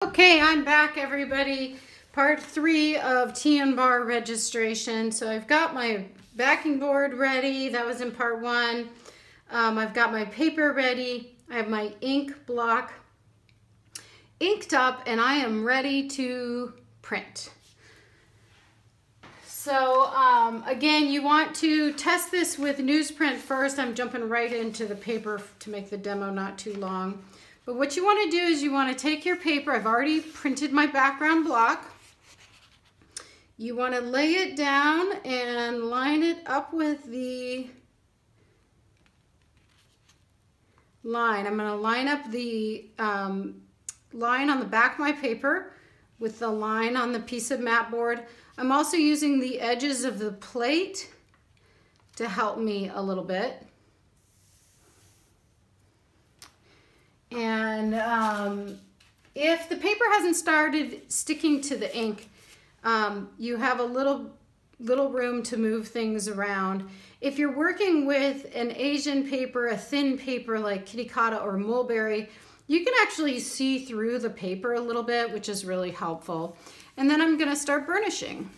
Okay, I'm back, everybody. Part 3 of T&Bar registration. So I've got my backing board ready. That was in part 1. I've got my paper ready. I have my ink block inked up, and I am ready to print. So again, you want to test this with newsprint first. I'm jumping right into the paper to make the demo not too long. But what you want to do is you want to take your paper. I've already printed my background block. You want to lay it down and line it up with the line. I'm going to line up the line on the back of my paper with the line on the piece of mat board. I'm also using the edges of the plate to help me a little bit. And if the paper hasn't started sticking to the ink, you have a little room to move things around. If you're working with an Asian paper, a thin paper like Kitakata or Mulberry, you can actually see through the paper a little bit, which is really helpful. And then I'm going to start burnishing.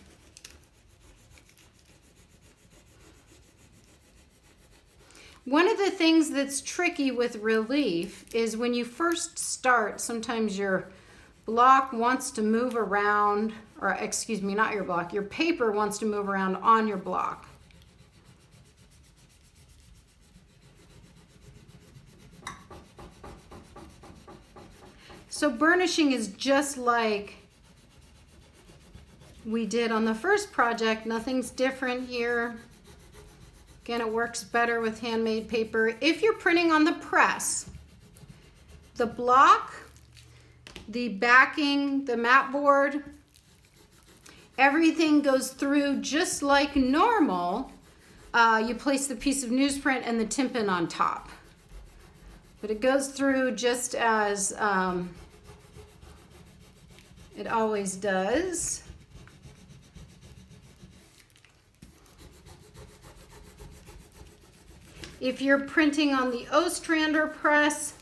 One of the things that's tricky with relief is when you first start, sometimes your block wants to move around, or excuse me, not your block, your paper wants to move around on your block. So burnishing is just like we did on the first project. Nothing's different here. Again, it works better with handmade paper. If you're printing on the press, the block, the backing, the mat board, everything goes through just like normal. You place the piece of newsprint and the Timpan on top. But it goes through just as it always does. If you're printing on the Ostrander press,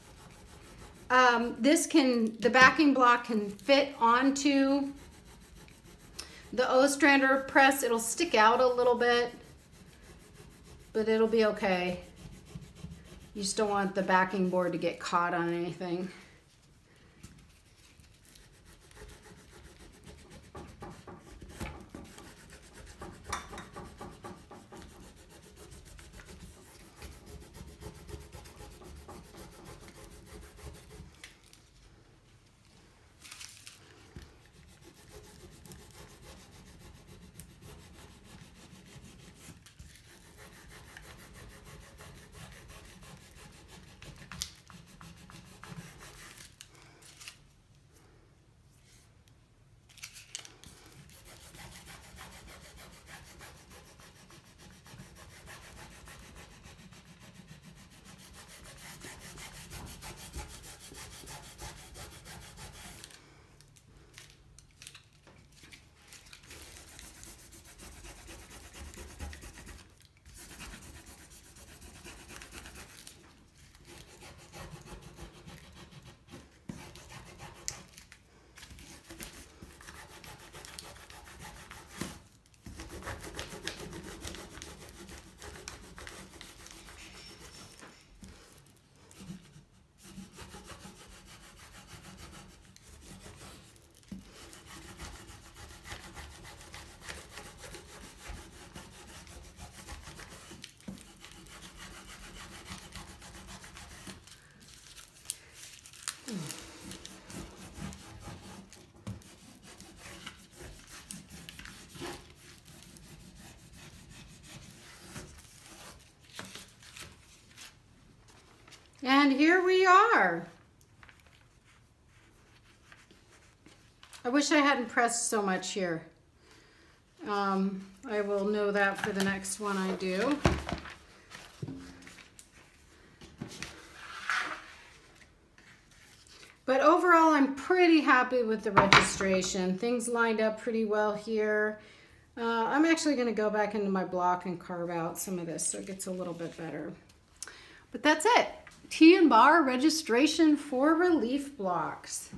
the backing block can fit onto the Ostrander press. It'll stick out a little bit, but it'll be okay. You just don't want the backing board to get caught on anything. And here we are. I wish I hadn't pressed so much here. I will know that for the next one I do. But overall, I'm pretty happy with the registration. Things lined up pretty well here. I'm actually going to go back into my block and carve out some of this so it gets a little bit better. But that's it. T&Bar registration for relief blocks.